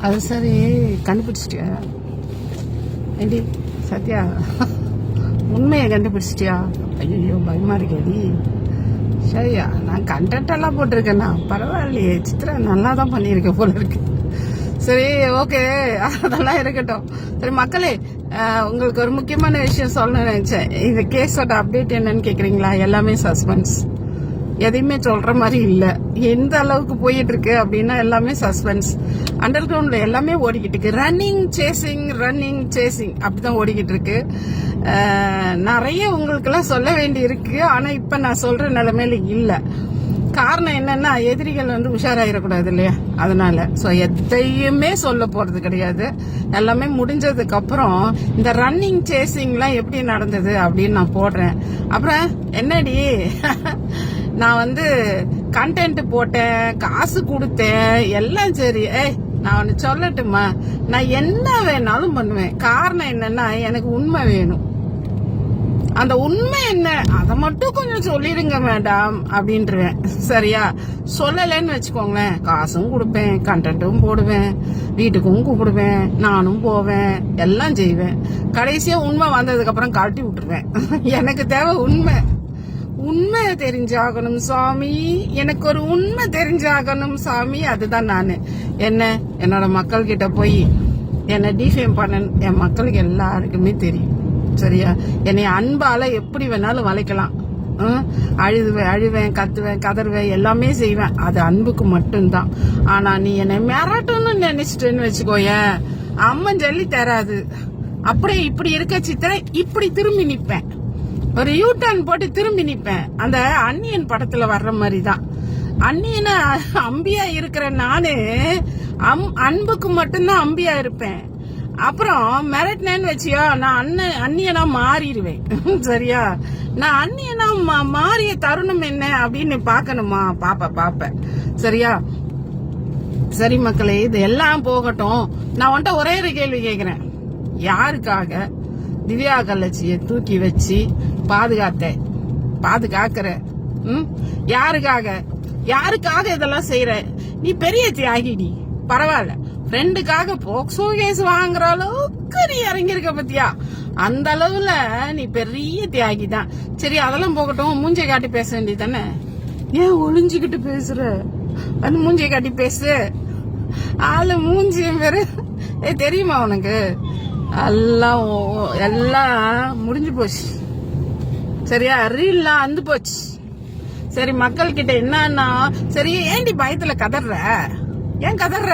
அது சரி, கண்டுபிடிச்சிட்டியா? ஏண்டி சத்யா, உண்மையை கண்டுபிடிச்சிட்டியா? ஐயோ பயமா இருக்கேடி. சரியா, நான் கண்டென்ட் எல்லாம் போட்டிருக்கேண்ணா, பரவாயில்லையே. சித்ரா நல்லா தான் பண்ணியிருக்கேன் போல இருக்கு. சரி, ஓகே, அதெல்லாம் இருக்கட்டும். சரி மக்களே, உங்களுக்கு ஒரு முக்கியமான விஷயம் சொல்லணும்னு நினைச்சேன். இந்த கேஸோட அப்டேட் என்னன்னு கேக்குறீங்களா? எல்லாமே சஸ்பென்ஸ், எதையுமே சொல்ற மாதிரி இல்ல. எந்த அளவுக்கு போயிட்டு இருக்கு அப்படின்னா எல்லாமே சஸ்பென்ஸ். அண்டர் கிரவுண்ட்ல எல்லாமே ஓடிக்கிட்டு இருக்கு. ரன்னிங் சேசிங் அப்படிதான் ஓடிக்கிட்டு இருக்கு. நிறைய உங்களுக்கு எல்லாம் சொல்ல வேண்டி இருக்கு. ஆனா இப்ப நான் சொல்ற நிலைமையில இல்ல. காரணம் என்னன்னா, எதிரிகள் உஷாராயிடக்கூடாது இல்லையா? அதனால சோ எதையுமே சொல்ல போறது கிடையாது. எல்லாமே முடிஞ்சதுக்கு அப்புறம் இந்த ரன்னிங் சேசிங்லாம் எப்படி நடந்தது அப்படின்னு நான் போடுறேன். அப்புறம் என்னடி, நான் கண்டென்ட் போட்டேன், காசு கொடுத்தேன், எல்லாம் சரி. நான் ஒன்னு சொல்லட்டுமா? நான் என்ன வேணாலும் பண்ணுவேன். காரணம் என்னன்னா, எனக்கு உண்மை வேணும். அந்த உண்மை என்ன, அதை மட்டும் கொஞ்சம் சொல்லிடுங்க மேடம் அப்படின்ட்டுருவேன். சரியா? சொல்லலன்னு வச்சுக்கோங்களேன், காசும் கொடுப்பேன், கண்டென்ட்டும் போடுவேன், வீட்டுக்கும் கூப்பிடுவேன், நானும் போவேன், எல்லாம் செய்வேன். கடைசியா உண்மை வந்ததுக்கு அப்புறம் கழட்டி விட்டுருவேன். எனக்கு தேவை உண்மை. உண்மை தெரிஞ்சாகணும் சாமி, எனக்கு ஒரு உண்மை தெரிஞ்சாகணும் சாமி. அதுதான் நானு என்னோட மக்கள் கிட்ட போய் என்னை டிஃபேம் பண்ண என் மக்களுக்கு எல்லாருக்குமே தெரியும். சரியா? என்னை அன்பால எப்படி வேணாலும் வளைக்கலாம். அழுவேன், கத்துவேன், கதறுவேன், எல்லாமே செய்வேன். அது அன்புக்கு மட்டும்தான். ஆனா நீ என்னை மிரட்டணும்னு நினைச்சிட்டேன்னு வச்சுக்கோயேன், அம்மன் ஜல்லி தராது. அப்படியே இப்படி இருக்க சித்திரை, இப்படி திரும்பி நிப்பேன். ஒரு யூ டர்ன் போட்டு திரும்பி நிப்பேன். அந்த அன்னியன் படத்துல வர்ற மாதிரிதான். அன்னியனா அம்பியா இருக்கிற நானு அன்புக்கு மட்டும்தான் அம்பியா இருப்பேன். அப்புறம் மிரட்டினேன்னு வச்சியோ, நான் அன்னியனா மாறிடுவேன். சரியா? நான் அன்னியனா மாறிய தருணம் என்ன அப்படின்னு பாக்கணுமா? பாப்பேன். சரியா? சரி மக்களே, இது எல்லாம் போகட்டும். நான் உன்கிட்ட ஒரே ஒரு கேள்வி கேக்குறேன். யாருக்காக திவ்யா கள்ளச்சியை தூக்கி வச்சு பாதுகாக்கிற? யாருக்காக இதெல்லாம் செய்யற? நீ பெரிய தியாகிடி, பரவாயில்ல. ஃப்ரெண்டுக்காக போக்சோ கேஸ் வாங்குற அளவுக்கு நீ இறங்கிருக்க பத்தியா? அந்த அளவுல நீ பெரிய தியாகி தான். சரி, அதெல்லாம் போகட்டும். மூஞ்சை காட்டி பேச வேண்டியது தானே? ஏன் ஒளிஞ்சுக்கிட்டு பேசுற? மூஞ்சை காட்டி பேசு. ஆளு மூஞ்சியும் பேரு தெரியுமா உனக்கு? எல்லாம் முடிஞ்சு போச்சு. சரியா? ரீல்லாம் அந்து போச்சு. சரி, மக்கள் கிட்ட என்னன்னா, சரி ஏண்டி பயத்துல கதற? ஏன் கதற?